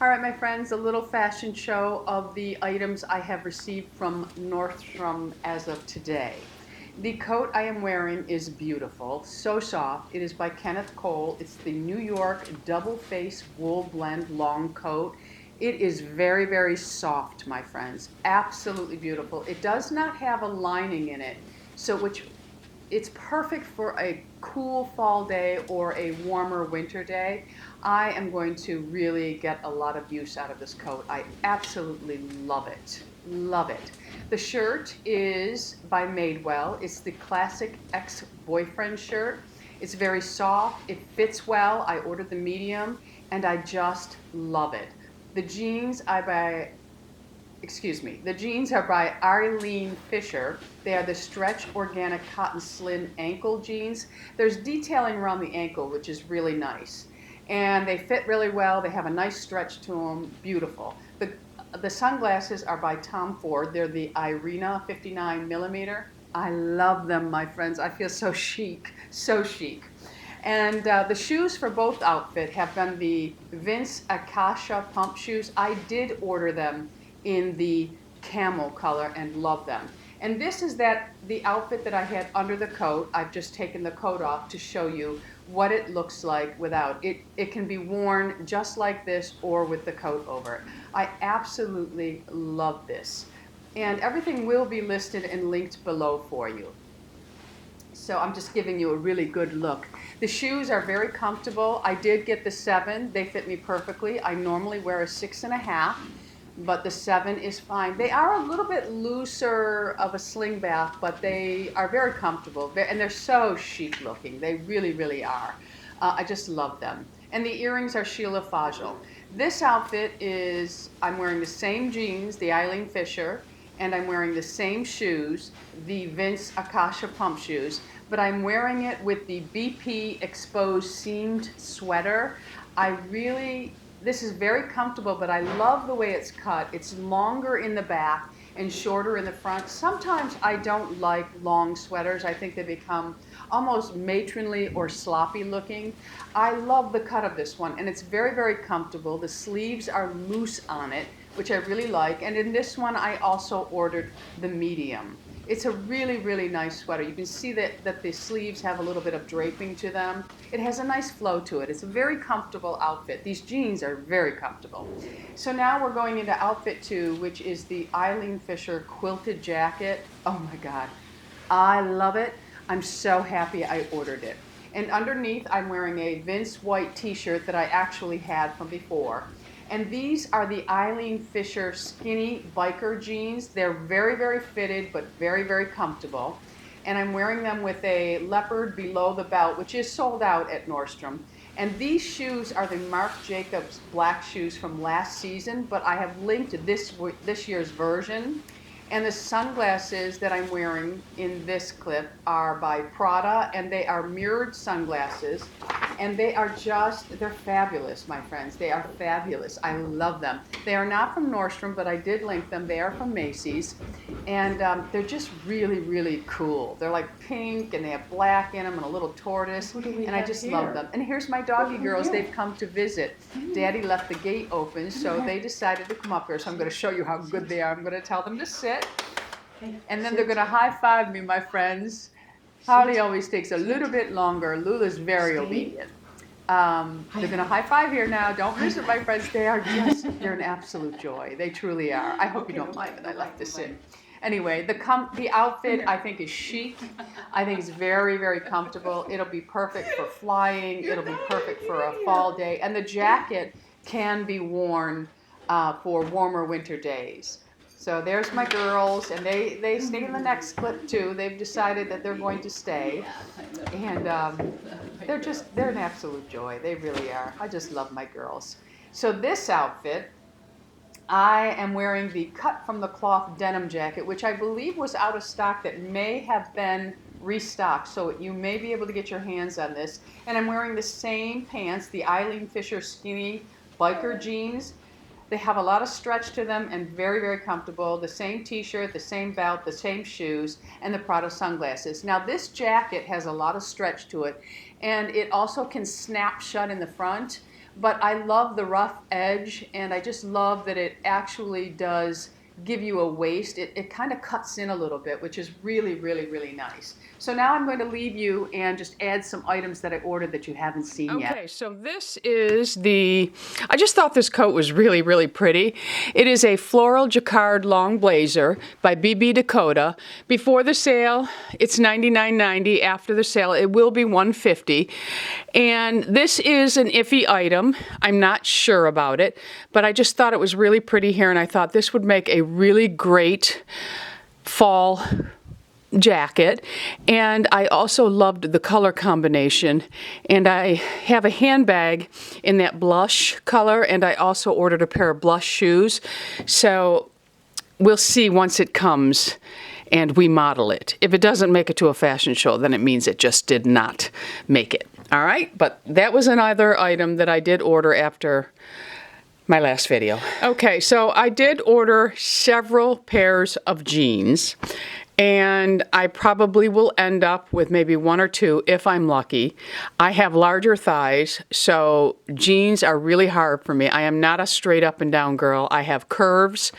All right, my friends, a little fashion show of the items I have received from Nordstrom as of today. The coat I am wearing is beautiful, so soft. It is by Kenneth Cole. It's the New York Double Face Wool Blend Long Coat. It is very, very soft, my friends. Absolutely beautiful. It does not have a lining in it, so which it's perfect for a cool fall day or a warmer winter day. I am going to really get a lot of use out of this coat. I absolutely love it. Love it. The shirt is by Madewell. It's the classic ex-boyfriend shirt. It's very soft. It fits well. I ordered the medium and I just love it. The jeans the jeans are by Eileen Fisher. They are the stretch organic cotton slim ankle jeans. There's detailing around the ankle, which is really nice. And they fit really well. They have a nice stretch to them. Beautiful. The sunglasses are by Tom Ford. They're the Irina 59 millimeter. I love them, my friends. I feel so chic, so chic. And the shoes for both outfit have been the Vince Acacia pump shoes. I did order them in the camel color and love them. And this is the outfit that I had under the coat. I've just taken the coat off to show you what it looks like without. It can be worn just like this or with the coat over it. I absolutely love this. And everything will be listed and linked below for you. So I'm just giving you a really good look. The shoes are very comfortable. I did get the 7. They fit me perfectly. I normally wear a 6.5. But the 7 is fine. They are a little bit looser of a slingback, but they are very comfortable. And they're so chic looking. They really, really are. I just love them. And the earrings are Sheila Fajl. This outfit is, I'm wearing the same jeans, the Eileen Fisher, and I'm wearing the same shoes, the Vince Acacia pump shoes, but I'm wearing it with the BP exposed seamed sweater. This is very comfortable, but I love the way it's cut. It's longer in the back and shorter in the front. Sometimes I don't like long sweaters. I think they become almost matronly or sloppy looking. I love the cut of this one, and it's very, very comfortable. The sleeves are loose on it, which I really like. And in this one, I also ordered the medium. It's a really, really nice sweater. You can see that the sleeves have a little bit of draping to them. It has a nice flow to it. It's a very comfortable outfit. These jeans are very comfortable. So now we're going into outfit 2, which is the Eileen Fisher quilted jacket. Oh my God, I love it. I'm so happy I ordered it. And underneath, I'm wearing a Vince white t-shirt that I actually had from before. And these are the Eileen Fisher skinny biker jeans. They're very, very fitted, but very, very comfortable. And I'm wearing them with a leopard below the belt, which is sold out at Nordstrom. And these shoes are the Marc Jacobs Black shoes from last season, but I have linked this year's version. And the sunglasses that I'm wearing in this clip are by Prada, and they are mirrored sunglasses. And they're fabulous, my friends. They are fabulous. I love them. They are not from Nordstrom, but I did link them. They are from Macy's. And they're just really, really cool. They're like pink, and they have black in them, and a little tortoise. And I just love them. And here's my doggy girls. They've come to visit. Daddy left the gate open, so they decided to come up here. So I'm going to show you how good they are. I'm going to tell them to sit. And then they're going to high-five me, my friends. Holly always takes a little bit longer. Lula's very obedient. They're going to high-five here now. Don't miss it, my friends. They're an absolute joy. They truly are. I hope you don't mind that I left this in. Anyway, the outfit, I think, is chic. I think it's very, very comfortable. It'll be perfect for flying. It'll be perfect for a fall day. And the jacket can be worn for warmer winter days. So there's my girls, and they stay in the next clip too. They've decided that they're going to stay, and they're an absolute joy. They really are. I just love my girls. So this outfit, I am wearing the cut from the cloth denim jacket, which I believe was out of stock, that may have been restocked. So you may be able to get your hands on this. And I'm wearing the same pants, the Eileen Fisher skinny biker jeans. They have a lot of stretch to them and very, very comfortable. The same t-shirt, the same belt, the same shoes, and the Prada sunglasses. Now this jacket has a lot of stretch to it, and it also can snap shut in the front, but I love the rough edge, and I just love that it actually does give you a waist. It kind of cuts in a little bit, which is really, really, really nice. So now I'm going to leave you and just add some items that I ordered that you haven't seen yet. Okay, so this is I just thought this coat was really, really pretty. It is a floral jacquard long blazer by Dakota. Before the sale, it's $99.90. After the sale, it will be $150. And this is an iffy item. I'm not sure about it, but I just thought it was really pretty here, and I thought this would make a really great fall jacket. And I also loved the color combination, and I have a handbag in that blush color, and I also ordered a pair of blush shoes. So we'll see once it comes and we model it. If it doesn't make it to a fashion show, then it means it just did not make it. All right, but that was another item that I did order after my last video. Okay, so I did order several pairs of jeans, and I probably will end up with maybe one or two if I'm lucky. I have larger thighs, so jeans are really hard for me. I am not a straight up and down girl. I have curves,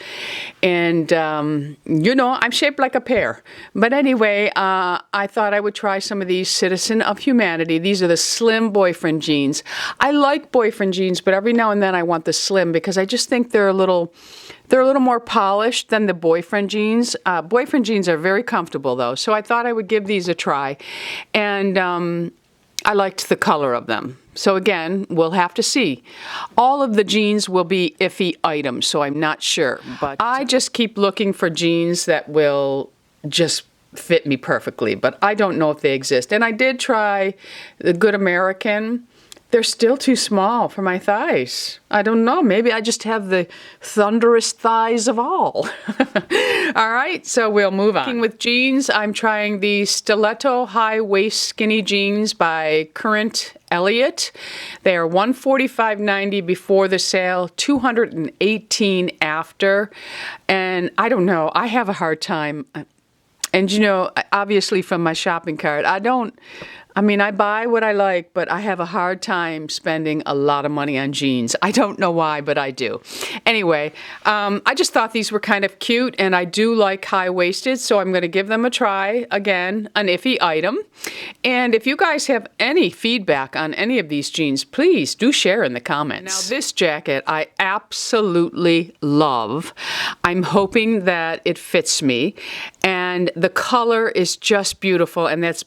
and you know, I'm shaped like a pear. But anyway, I thought I would try some of these Citizen of Humanity. These are the slim boyfriend jeans. I like boyfriend jeans, but every now and then I want the slim because I just think they're a little more polished than the boyfriend jeans. Boyfriend jeans are very comfortable though, so I thought I would give these a try. And I liked the color of them. So again, we'll have to see. All of the jeans will be iffy items, so I'm not sure. But I just keep looking for jeans that will just fit me perfectly, but I don't know if they exist. And I did try the Good American. They're still too small for my thighs. I don't know. Maybe I just have the thunderous thighs of all. All right, so we'll move on. With jeans, I'm trying the Stiletto high waist skinny jeans by current Elliot. They are $145.90 before the sale, $218 after. And I don't know. I have a hard time. And you know, obviously from my shopping cart, I buy what I like, but I have a hard time spending a lot of money on jeans. I don't know why, but I do. Anyway, I just thought these were kind of cute, and I do like high-waisted, so I'm going to give them a try. Again, an iffy item. And if you guys have any feedback on any of these jeans, please do share in the comments. Now, this jacket I absolutely love. I'm hoping that it fits me, and the color is just beautiful, and that's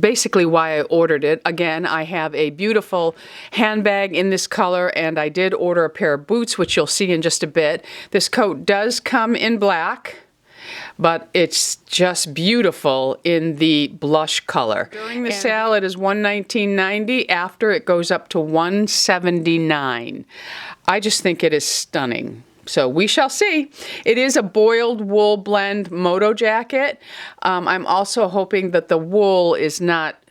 basically why I ordered it. Again, I have a beautiful handbag in this color, and I did order a pair of boots, which you'll see in just a bit. This coat does come in black, but it's just beautiful in the blush color. During the sale, it is $119.90. After, it goes up to $179. I just think it is stunning. So we shall see. It is a boiled wool blend moto jacket. I'm also hoping that the wool is not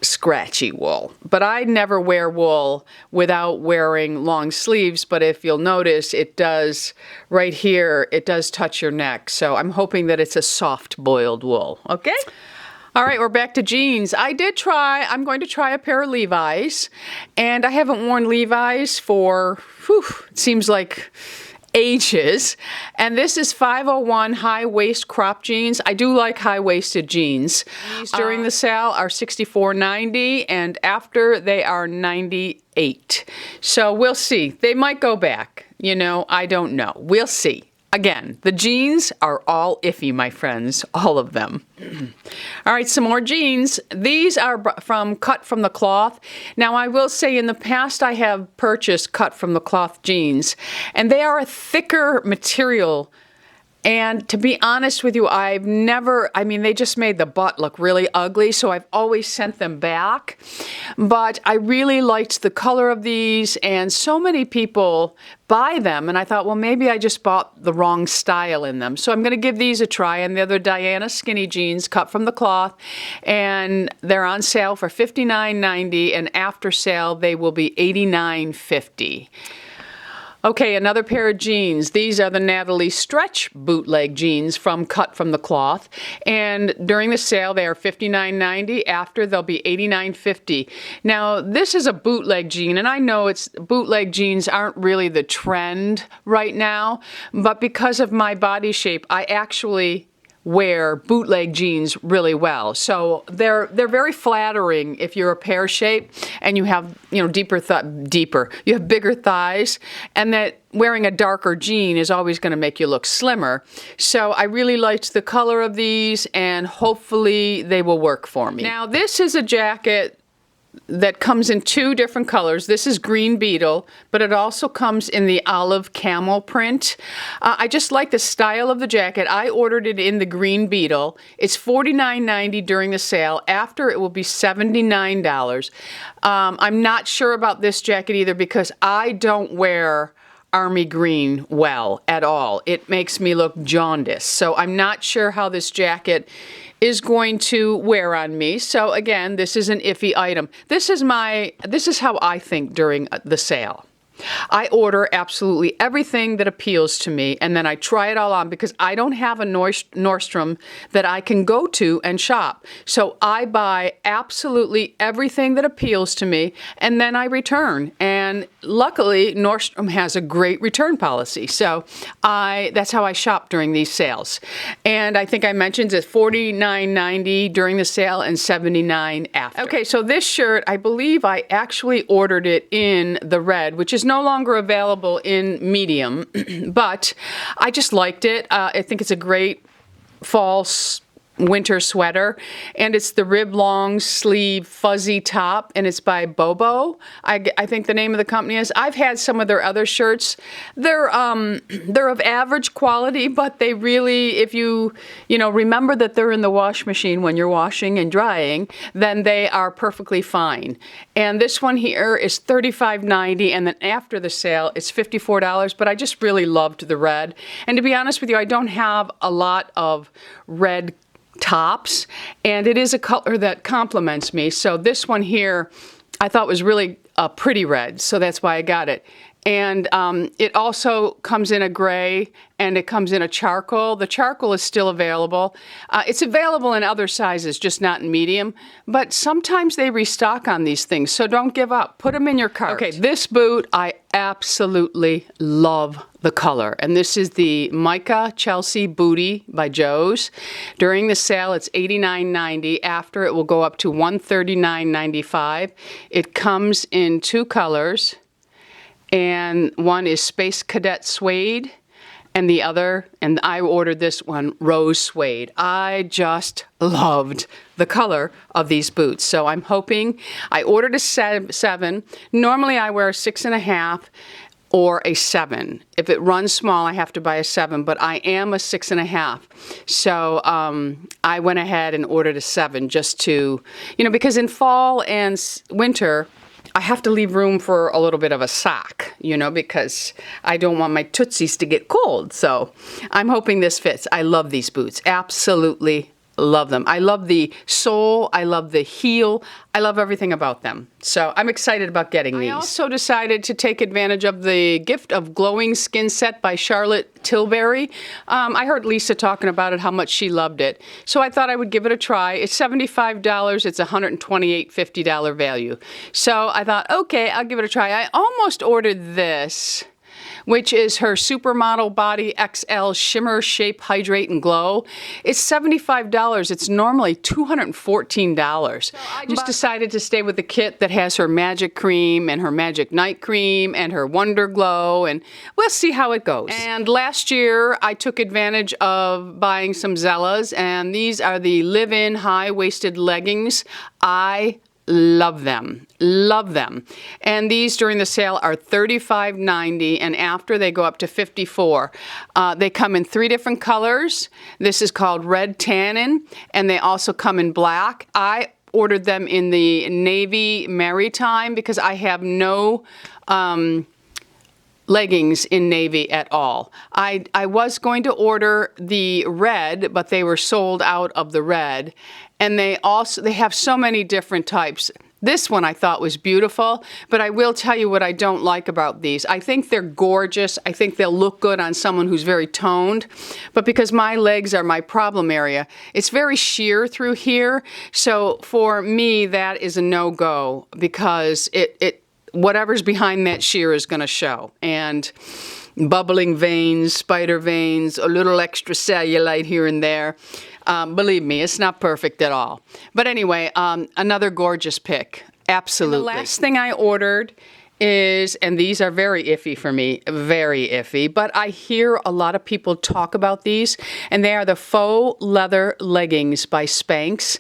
scratchy wool. But I never wear wool without wearing long sleeves. But if you'll notice, it does, right here, it does touch your neck. So I'm hoping that it's a soft boiled wool. Okay? All right, we're back to jeans. I'm going to try a pair of Levi's, and I haven't worn Levi's for, it seems like ages. And this is 501 high-waist crop jeans. I do like high-waisted jeans. These during the sale are $64.90, and after they are $98. So we'll see. They might go back. You know, I don't know. We'll see. Again, the jeans are all iffy, my friends, all of them. All right, some more jeans. These are cut from the cloth. Now, I will say in the past I have purchased cut from the cloth jeans, and they are a thicker material. And to be honest with you, they just made the butt look really ugly, so I've always sent them back. But I really liked the color of these, and so many people buy them, and I thought, well, maybe I just bought the wrong style in them. So I'm going to give these a try, and they're the Diana skinny jeans cut from the cloth, and they're on sale for $59.90, and after sale, they will be $89.50. Okay, another pair of jeans. These are the Natalie Stretch bootleg jeans from Cut from the Cloth. And during the sale, they are $59.90. After, they'll be $89.50. Now, this is a bootleg jean, and I know bootleg jeans aren't really the trend right now, but because of my body shape, I actually wear bootleg jeans really well. So they're very flattering if you're a pear shape and you have, you know, you have bigger thighs, and that wearing a darker jean is always going to make you look slimmer. So I really liked the color of these, and hopefully they will work for me. Now, this is a jacket that comes in two different colors. This is Green Beetle, but it also comes in the olive camel print. I just like the style of the jacket. I ordered it in the Green Beetle. It's $49.90 during the sale. After, it will be $79. I'm not sure about this jacket either because I don't wear army green well at all. It makes me look jaundiced. So I'm not sure how this jacket is going to wear on me. So again, this is an iffy item. This is how I think during the sale. I order absolutely everything that appeals to me, and then I try it all on because I don't have a Nordstrom that I can go to and shop. So I buy absolutely everything that appeals to me, and then I return. And luckily, Nordstrom has a great return policy. So that's how I shop during these sales. And I think I mentioned it's $49.90 during the sale and $79 after. Okay, so this shirt, I believe I actually ordered it in the red, which is no longer available in medium, but I just liked it. I think it's a great fall winter sweater, and it's the rib long sleeve fuzzy top, and it's by Bobo. I think the name of the company is. I've had some of their other shirts. They're of average quality, but they really, if you remember that they're in the wash machine when you're washing and drying, then they are perfectly fine. And this one here is $35.90, and then after the sale, it's $54, but I just really loved the red. And to be honest with you, I don't have a lot of red tops, and it is a color that complements me. So this one here I thought was really a pretty red, so that's why I got it. And it also comes in a gray, and it comes in a charcoal. The charcoal is still available. It's available in other sizes, just not in medium. But sometimes they restock on these things, so don't give up. Put them in your cart. Okay, this boot, I absolutely love the color. And this is the Mica Chelsea Booty by Joe's. During the sale, it's $89.90. After, it will go up to $139.95. It comes in two colors. And one is Space Cadet Suede, and the other, and I ordered this one, Rose Suede. I just loved the color of these boots. So I'm hoping, I ordered a 7. Normally I wear a 6.5 or a 7. If it runs small, I have to buy a 7, but I am a 6.5. So I went ahead and ordered a 7 just to, because in fall and winter, I have to leave room for a little bit of a sock, because I don't want my tootsies to get cold. So I'm hoping this fits. I love these boots. Absolutely love them. I love the sole. I love the heel. I love everything about them. So I'm excited about getting these. I also decided to take advantage of the Gift of Glowing Skin Set by Charlotte Tilbury. I heard Lisa talking about it, how much she loved it. So I thought I would give it a try. It's $75. It's $128.50 value. So I thought, okay, I'll give it a try. I almost ordered this, which is her Supermodel Body XL Shimmer Shape Hydrate and Glow. It's $75. It's normally $214. So I just decided to stay with the kit that has her Magic Cream and her Magic Night Cream and her Wonder Glow, and we'll see how it goes. And last year, I took advantage of buying some Zellas, and these are the live-in high-waisted leggings. I love them. Love them. And these during the sale are $35.90, and after they go up to $54. They come in 3 different colors. This is called Red Tannin, and they also come in black. I ordered them in the navy maritime because I have no leggings in navy at all. I was going to order the red, but they were sold out of the red. And they have so many different types. This one I thought was beautiful, but I will tell you what I don't like about these. I think they're gorgeous. I think they'll look good on someone who's very toned, but because my legs are my problem area, it's very sheer through here. So for me, that is a no-go because whatever's behind that sheer is going to show. And bubbling veins, spider veins, a little extra cellulite here and there. Believe me, it's not perfect at all. But anyway, another gorgeous pick. Absolutely. And the last thing I ordered is, and these are very iffy for me, very iffy, but I hear a lot of people talk about these, and they are the faux leather leggings by Spanx.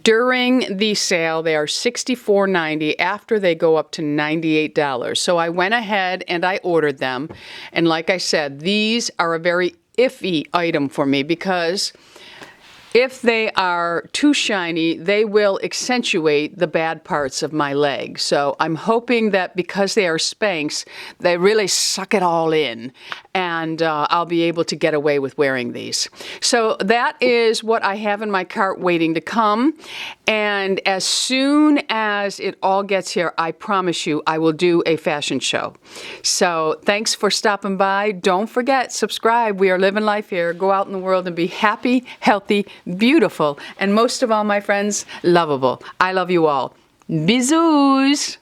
During the sale, they are $64.90. After, they go up to $98. So I went ahead and I ordered them. And like I said, these are a very iffy item for me because if they are too shiny, they will accentuate the bad parts of my leg. So I'm hoping that because they are Spanx, they really suck it all in, and I'll be able to get away with wearing these. So that is what I have in my cart waiting to come. And as soon as it all gets here, I promise you I will do a fashion show. So thanks for stopping by. Don't forget, subscribe. We are living life here. Go out in the world and be happy, healthy, beautiful, and most of all, my friends, lovable. I love you all. Bisous!